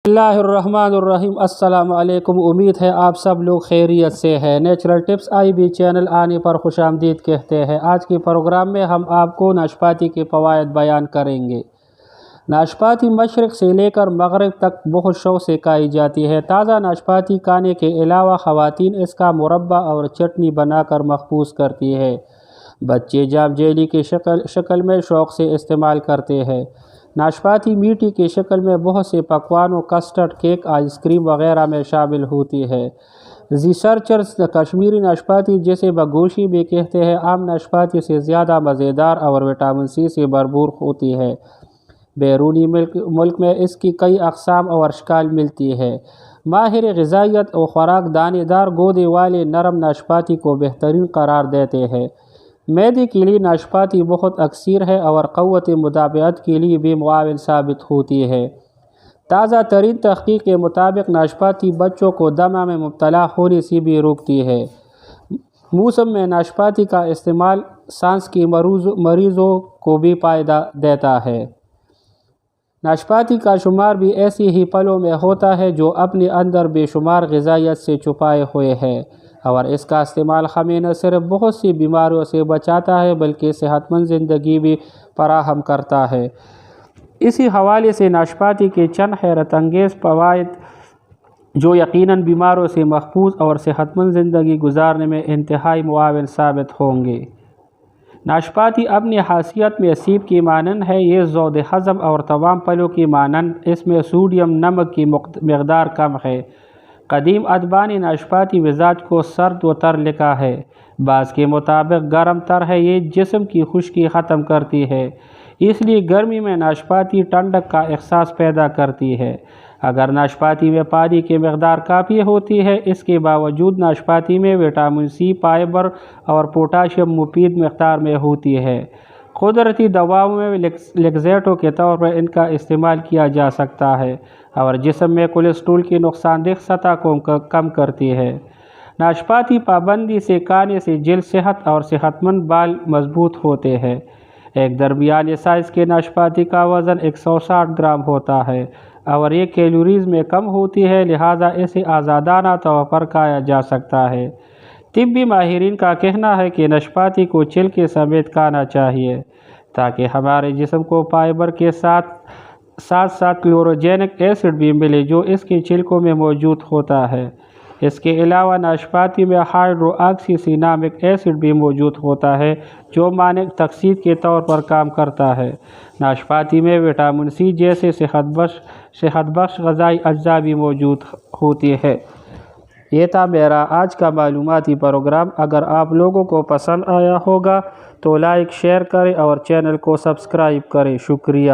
بسم اللہ الرحمن الرحیم۔ السلام علیکم، امید ہے آپ سب لوگ خیریت سے ہیں۔ نیچرل ٹپس IB چینل آنے پر خوش آمدید کہتے ہیں۔ آج کے پروگرام میں ہم آپ کو ناشپاتی کے فوائد بیان کریں گے۔ ناشپاتی مشرق سے لے کر مغرب تک بہت شوق سے کھائی جاتی ہے۔ تازہ ناشپاتی کھانے کے علاوہ خواتین اس کا مربع اور چٹنی بنا کر محفوظ کرتی ہے۔ بچے جام جیلی کی شکل میں شوق سے استعمال کرتے ہیں۔ ناشپاتی میٹھی کی شکل میں بہت سے پکوانوں، کسٹرڈ، کیک، آئس کریم وغیرہ میں شامل ہوتی ہے۔ ریسرچرز کشمیری ناشپاتی، جسے بگوشی بھی کہتے ہیں، عام ناشپاتی سے زیادہ مزیدار اور وٹامن C سے بھرپور ہوتی ہے۔ بیرونی ملک میں اس کی کئی اقسام اور اشکال ملتی ہے۔ ماہر غذائیت و خوراک دانے دار گودے والے نرم ناشپاتی کو بہترین قرار دیتے ہیں۔ معدے کے لیے ناشپاتی بہت اکثر ہے اور قوت مدافعت کے لیے بھی معاون ثابت ہوتی ہے۔ تازہ ترین تحقیق کے مطابق ناشپاتی بچوں کو دمہ میں مبتلا ہونے سے بھی روکتی ہے۔ موسم میں ناشپاتی کا استعمال سانس کے مریضوں کو بھی فائدہ دیتا ہے۔ ناشپاتی کا شمار بھی ایسے ہی پھلوں میں ہوتا ہے جو اپنے اندر بے شمار غذائیت سے چھپائے ہوئے ہیں، اور اس کا استعمال ہمیں نہ صرف بہت سی بیماریوں سے بچاتا ہے بلکہ صحت مند زندگی بھی فراہم کرتا ہے۔ اسی حوالے سے ناشپاتی کے چند حیرت انگیز فوائد جو یقیناً بیماریوں سے محفوظ اور صحت مند زندگی گزارنے میں انتہائی معاون ثابت ہوں گے۔ ناشپاتی اپنی حیثیت میں سیب کی مانند ہے۔ یہ ذود ہضم اور تمام پھلوں کی مانند اس میں سوڈیم نمک کی مقدار کم ہے۔ قدیم ادبا نے ناشپاتی مزاج کو سرد و تر لکھا ہے۔ بعض کے مطابق گرم تر ہے، یہ جسم کی خشکی ختم کرتی ہے، اس لیے گرمی میں ناشپاتی ٹھنڈک کا احساس پیدا کرتی ہے۔ اگر ناشپاتی میں پانی کی مقدار کافی ہوتی ہے، اس کے باوجود ناشپاتی میں وٹامن C، فائبر اور پوٹاشیم مفید مقدار میں ہوتی ہے۔ قدرتی دواؤں میں لیکزیٹو کے طور پر ان کا استعمال کیا جا سکتا ہے اور جسم میں کولیسٹرول کی نقصان دہ سطح کو کم کرتی ہے۔ ناشپاتی پابندی سے کھانے سے جلد صحت اور صحت مند بال مضبوط ہوتے ہیں۔ ایک درمیانے سائز کے ناشپاتی کا وزن 160 گرام ہوتا ہے اور یہ کیلوریز میں کم ہوتی ہے، لہٰذا اسے آزادانہ طور پر کھایا جا سکتا ہے۔ طبی ماہرین کا کہنا ہے کہ ناشپاتی کو چھل کے سمیت کھانا چاہیے تاکہ ہمارے جسم کو فائبر کے ساتھ ساتھ کلوروجینک ایسڈ بھی ملے جو اس کے چھلکوں میں موجود ہوتا ہے۔ اس کے علاوہ ناشپاتی میں ہائیڈرو آکسی سینامک ایسڈ بھی موجود ہوتا ہے جو مانع تکسیر کے طور پر کام کرتا ہے۔ ناشپاتی میں وٹامن C جیسے صحت بخش غذائی اجزاء بھی موجود ہوتی ہے۔ یہ تھا میرا آج کا معلوماتی پروگرام۔ اگر آپ لوگوں کو پسند آیا ہوگا تو لائک، شیئر کریں اور چینل کو سبسکرائب کریں۔ شکریہ۔